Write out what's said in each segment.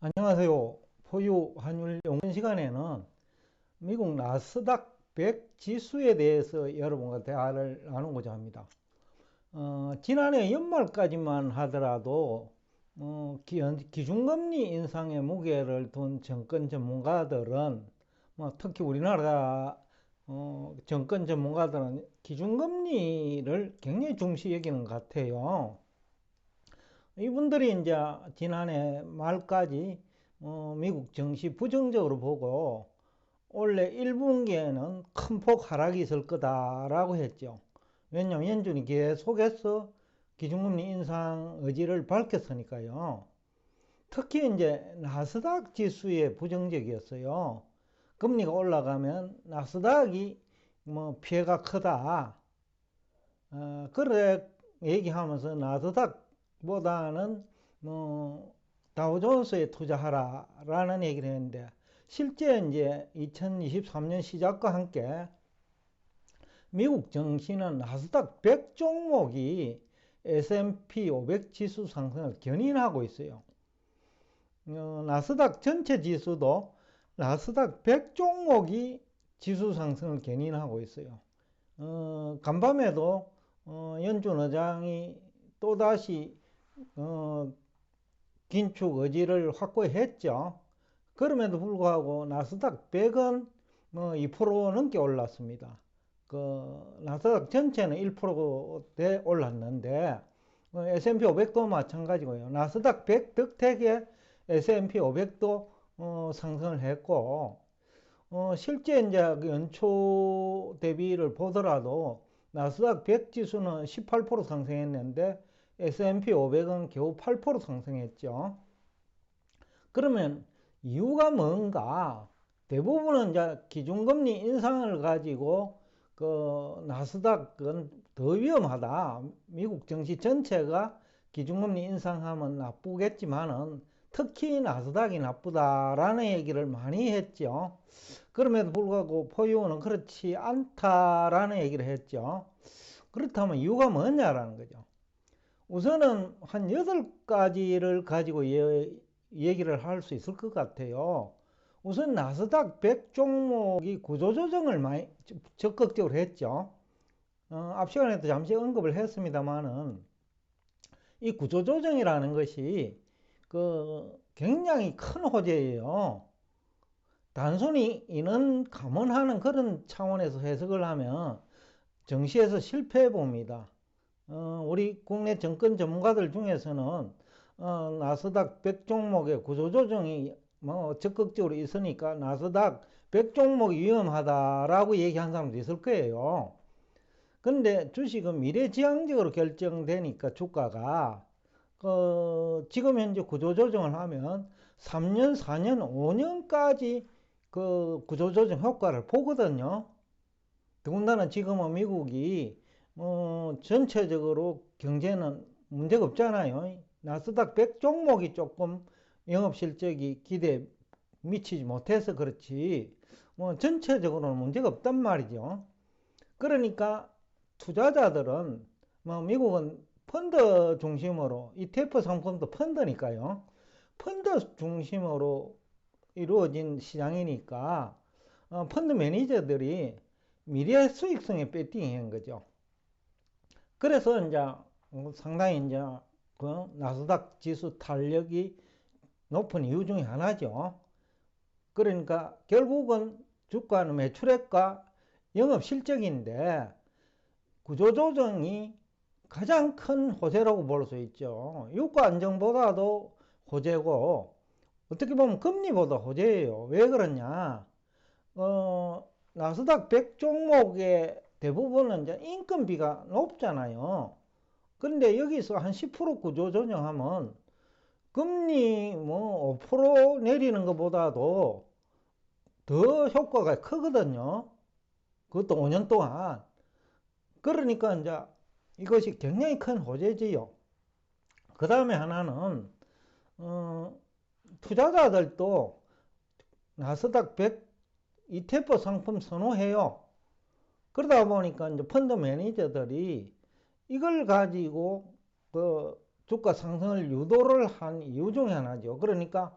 안녕하세요. 포유 환율 연구 시간에는 미국 나스닥 100 지수에 대해서 여러분과 대화를 나누고자 합니다. 지난해 연말까지만 하더라도 기준금리 인상에 무게를 둔 정권 전문가들은 특히 우리나라 정권 전문가들은 기준금리를 굉장히 중시 여기는 것 같아요. 이분들이 이제 지난해 말까지 미국 증시 부정적으로 보고 올해 1분기에는 큰 폭 하락이 있을 거다라고 했죠. 왜냐하면 연준이 계속해서 기준금리 인상 의지를 밝혔으니까요. 특히 이제 나스닥 지수에 부정적이었어요. 금리가 올라가면 나스닥이 피해가 크다. 그래 얘기하면서 나스닥보다는 다우존스에 투자하라라는 얘기를 했는데, 실제 이제 2023년 시작과 함께 미국 증시는 나스닥 100 종목이 S&P 500 지수 상승을 견인하고 있어요. 나스닥 전체 지수도 나스닥 100 종목이 지수 상승을 견인하고 있어요. 간밤에도 연준 의장이 또다시 긴축 의지를 확고했죠. 그럼에도 불구하고 나스닥 100은 2% 넘게 올랐습니다. 나스닥 전체는 1%대 올랐는데 S&P 500도 마찬가지고요. 나스닥 100 덕택에 S&P 500도 상승을 했고, 실제 이제 그 연초 대비를 보더라도 나스닥 100 지수는 18% 상승했는데 S&P 500은 겨우 8% 상승했죠. 그러면 이유가 뭔가? 대부분은 이제 기준금리 인상을 가지고 나스닥은 더 위험하다. 미국 증시 전체가 기준금리 인상하면 나쁘겠지만은 특히 나스닥이 나쁘다라는 얘기를 많이 했죠. 그럼에도 불구하고 포유는 그렇지 않다라는 얘기를 했죠. 그렇다면 이유가 뭐냐라는 거죠. 우선은 한 8가지를 가지고 얘기를 할 수 있을 것 같아요. 우선 나스닥 100 종목이 구조조정을 많이 적극적으로 했죠. 앞 시간에도 잠시 언급을 했습니다만은 이 구조조정이라는 것이 굉장히 큰 호재예요. 단순히 인원 감원하는 그런 차원에서 해석을 하면 정시에서 실패해 봅니다. 우리 국내 정권 전문가들 중에서는 나스닥 100 종목의 구조조정이 적극적으로 있으니까 나스닥 100 종목이 위험하다라고 얘기한 사람도 있을 거예요. 근데 주식은 미래지향적으로 결정되니까 주가가 지금 현재 구조조정을 하면 3년, 4년, 5년까지 그 구조조정 효과를 보거든요. 더군다나 지금은 미국이 전체적으로 경제는 문제가 없잖아요. 나스닥 100 종목이 조금 영업 실적이 기대에 미치지 못해서 그렇지 전체적으로는 문제가 없단 말이죠. 그러니까 투자자들은 미국은 펀드 중심으로 ETF 상품도 펀드니까요. 펀드 중심으로 이루어진 시장이니까 펀드 매니저들이 미래 수익성에 배팅한 거죠. 그래서 이제 상당히 이제 그 나스닥 지수 탄력이 높은 이유 중에 하나죠. 그러니까 결국은 주가는 매출액과 영업 실적인데 구조조정이 가장 큰 호재라고 볼 수 있죠. 유가 안정보다도 호재고 어떻게 보면 금리보다 호재예요. 왜 그러냐? 나스닥 100 종목의 대부분은 이제 인건비가 높잖아요. 그런데 여기서 한 10% 구조 조정하면 금리 5% 내리는 것보다도 더 효과가 크거든요. 그것도 5년 동안. 그러니까 이제 이것이 굉장히 큰 호재지요. 그 다음에 하나는 투자자들도 나스닥 100 ETF 상품 선호해요. 그러다 보니까 이제 펀드 매니저들이 이걸 가지고 그 주가 상승을 유도를 한 이유 중에 하나죠. 그러니까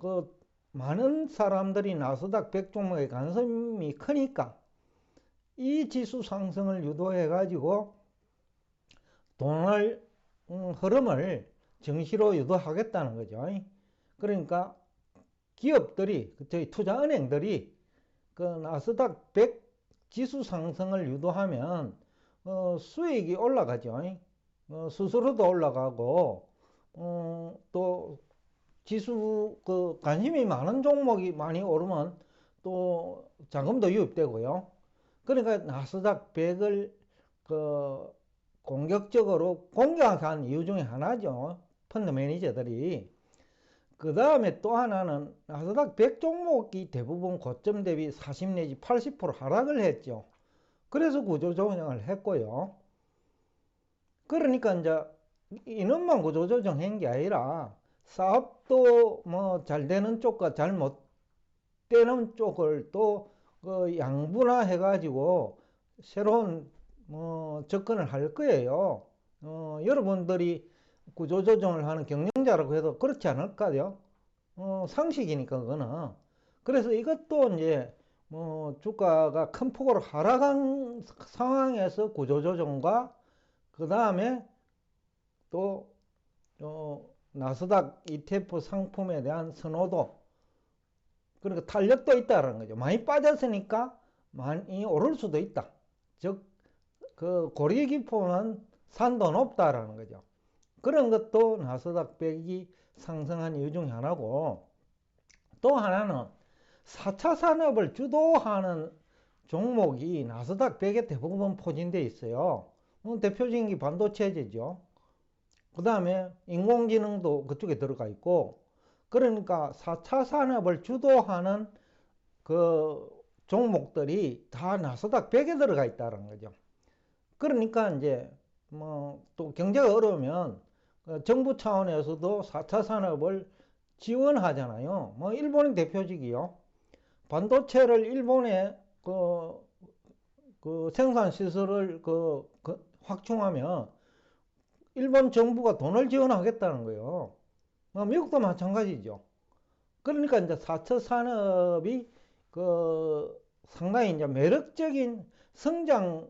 그 많은 사람들이 나스닥 100 종목에 관심이 크니까 이 지수 상승을 유도해 가지고 돈을 흐름을 정시로 유도하겠다는 거죠. 그러니까 기업들이 저희 투자은행들이 그 나스닥 100 지수 상승을 유도하면 수익이 올라가죠. 수수료도 올라가고 또 지수 그 관심이 많은 종목이 많이 오르면 또 자금도 유입되고요. 그러니까 나스닥 100을 그 공격적으로 공격한 이유 중에 하나죠. 펀드 매니저들이. 그 다음에 또 하나는 나스닥 100 종목이 대부분 고점 대비 40 내지 80% 하락을 했죠. 그래서 구조조정을 했고요. 그러니까 이제 이놈만 구조조정한 게 아니라 사업도 뭐 잘 되는 쪽과 잘 못 되는 쪽을 또 그 양분화 해가지고 새로운 접근을 할 거예요. 여러분들이 구조조정을 하는 경영자라고 해도 그렇지 않을까요? 상식이니까 그거는. 그래서 이것도 이제 주가가 큰 폭으로 하락한 상황에서 구조조정과 그 다음에 또 나스닥 ETF 상품에 대한 선호도, 그러니까 탄력도 있다는 거죠. 많이 빠졌으니까 많이 오를 수도 있다. 즉, 그 고리 기포는 산도 높다라는 거죠. 그런 것도 나스닥 100이 상승한 이유 중에 하나고, 또 하나는 4차 산업을 주도하는 종목이 나스닥 100에 대부분 포진되어 있어요. 대표적인 게 반도체제죠. 그 다음에 인공지능도 그쪽에 들어가 있고, 그러니까 4차 산업을 주도하는 그 종목들이 다 나스닥 100에 들어가 있다는 거죠. 그러니까 이제 또 경제가 어려우면 정부 차원에서도 4차 산업을 지원하잖아요. 일본이 대표적이요. 반도체를 일본에 그 생산 시설을 확충하면 일본 정부가 돈을 지원하겠다는 거예요. 미국도 마찬가지죠. 그러니까 이제 4차 산업이 상당히 이제 매력적인 성장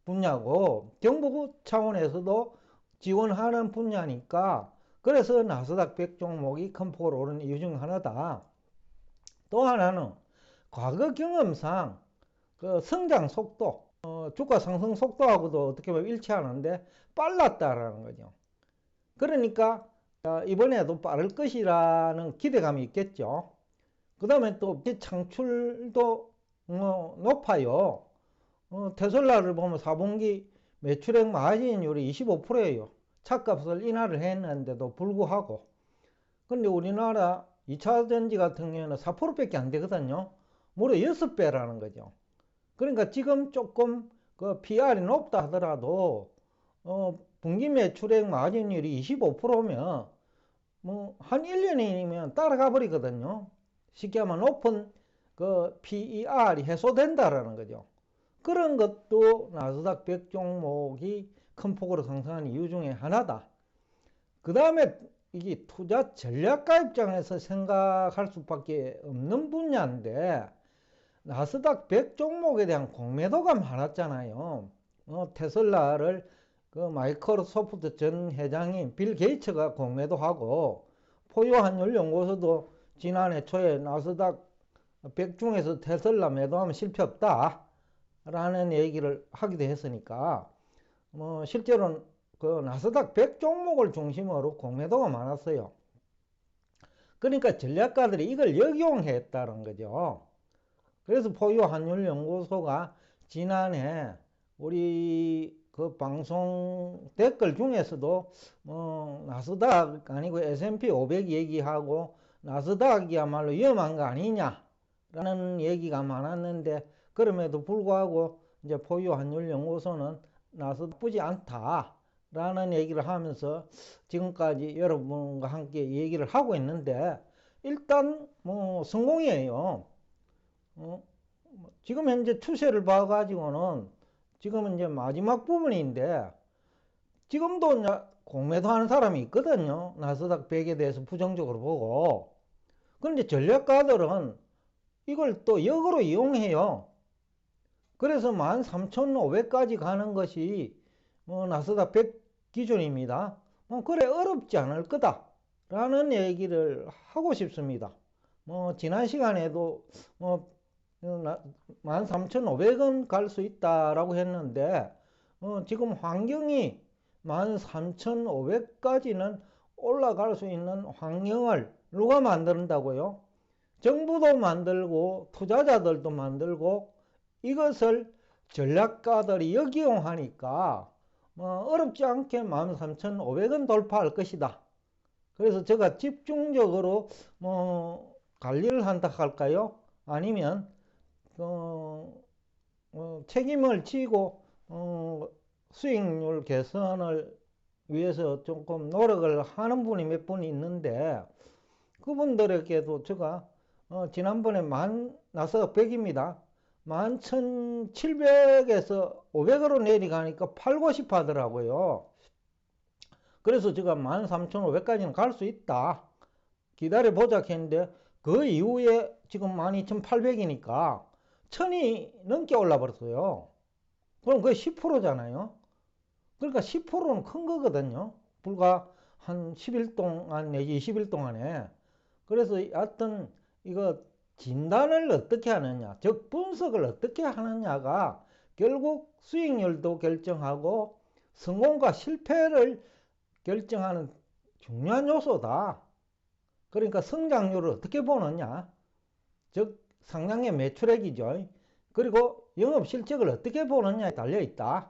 분야고 정부 차원에서도 지원하는 분야니까, 그래서 나스닥 100 종목이 큰 폭으로 오른 이유 중 하나다. 또 하나는 과거 경험상 그 성장 속도, 주가 상승 속도하고도 어떻게 보면 일치하는데 빨랐다라는 거죠. 그러니까 이번에도 빠를 것이라는 기대감이 있겠죠. 그 다음에 또 창출도 높아요. 테슬라를 보면 4분기 매출액 마진율이 25%예요. 차값을 인하를 했는데도 불구하고. 근데 우리나라 2차 전지 같은 경우는 4%밖에 안 되거든요. 무려 6배라는 거죠. 그러니까 지금 조금 그 PR이 높다 하더라도 분기 매출액 마진율이 25%면 한 1년이면 따라가 버리거든요. 쉽게 하면 높은 그 PER이 해소된다라는 거죠. 그런 것도 나스닥 100 종목이 큰 폭으로 상승한 이유 중에 하나다. 그 다음에 이게 투자 전략가 입장에서 생각할 수밖에 없는 분야인데, 나스닥 100 종목에 대한 공매도가 많았잖아요. 테슬라를 그 마이크로소프트 전 회장인 빌 게이츠가 공매도하고, 포유환율 연구소도 지난해 초에 나스닥 100 중에서 테슬라 매도하면 실패 없다 라는 얘기를 하기도 했으니까, 실제로는 그 나스닥 100 종목을 중심으로 공매도가 많았어요. 그러니까 전략가들이 이걸 역용했다는 거죠. 그래서 포유환율연구소가 지난해 우리 그 방송 댓글 중에서도 나스닥 아니고 S&P 500 얘기하고 나스닥이야말로 위험한 거 아니냐라는 얘기가 많았는데, 그럼에도 불구하고 이제 포유환율연구소는 나스닥 나쁘지 않다라는 얘기를 하면서 지금까지 여러분과 함께 얘기를 하고 있는데, 일단 성공이에요. 지금 현재 추세를 봐가지고는 지금은 이제 마지막 부분인데, 지금도 이제 공매도 하는 사람이 있거든요. 나스닥 100에 대해서 부정적으로 보고. 그런데 전략가들은 이걸 또 역으로 이용해요. 그래서 13,500까지 가는 것이 나스닥 100 기준입니다. 그래 어렵지 않을 거다 라는 얘기를 하고 싶습니다. 지난 시간에도 13,500원 갈 수 있다라고 했는데 지금 환경이 13,500까지는 올라갈 수 있는 환경을 누가 만든다고요? 정부도 만들고 투자자들도 만들고 이것을 전략가들이 역이용하니까 어렵지 않게 13,500원 돌파할 것이다. 그래서 제가 집중적으로 관리를 한다 할까요? 아니면 책임을 지고 수익률 개선을 위해서 조금 노력을 하는 분이 몇 분 있는데 그분들에게도 제가 지난번에 나스닥 100입니다. 11,700에서 500으로 내려가니까 팔고 싶어 하더라고요. 그래서 제가 13,500까지는 갈 수 있다. 기다려보자 했는데 그 이후에 지금 12,800이니까 1,000이 넘게 올라버렸어요. 그럼 그게 10%잖아요. 그러니까 10%는 큰 거거든요. 불과 한 10일 동안 내지 20일 동안에. 그래서 하여튼 이거 진단을 어떻게 하느냐, 즉 분석을 어떻게 하느냐가 결국 수익률도 결정하고 성공과 실패를 결정하는 중요한 요소다. 그러니까 성장률을 어떻게 보느냐, 즉 상장의 매출액이죠. 그리고 영업실적을 어떻게 보느냐에 달려있다.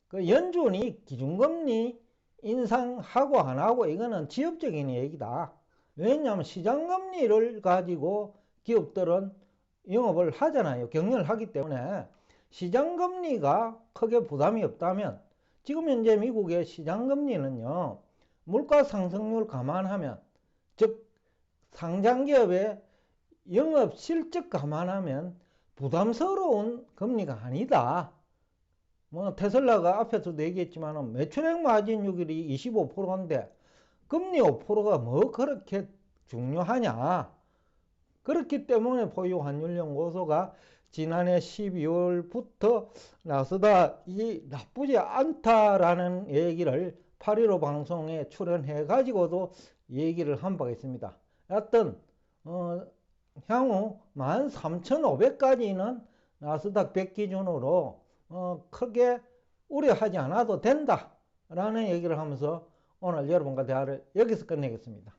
그 연준이 기준금리 인상하고 안 하고 이거는 지엽적인 얘기다. 왜냐하면 시장금리를 가지고 기업들은 영업을 하잖아요. 경영을 하기 때문에 시장금리가 크게 부담이 없다면 지금 현재 미국의 시장금리는요. 물가 상승률 감안하면 즉 상장기업의 영업실적 감안하면 부담스러운 금리가 아니다. 테슬라가 앞에서도 얘기했지만 매출액 마진율이 25%인데 금리 5%가 뭐 그렇게 중요하냐. 그렇기 때문에 포유환율연구소가 지난해 12월부터 나스닥이 나쁘지 않다라는 얘기를 8.15 방송에 출연해 가지고도 얘기를 한 바가 있습니다. 하여튼 향후 13,500까지는 나스닥 100 기준으로 크게 우려하지 않아도 된다 라는 얘기를 하면서 오늘 여러분과 대화를 여기서 끝내겠습니다.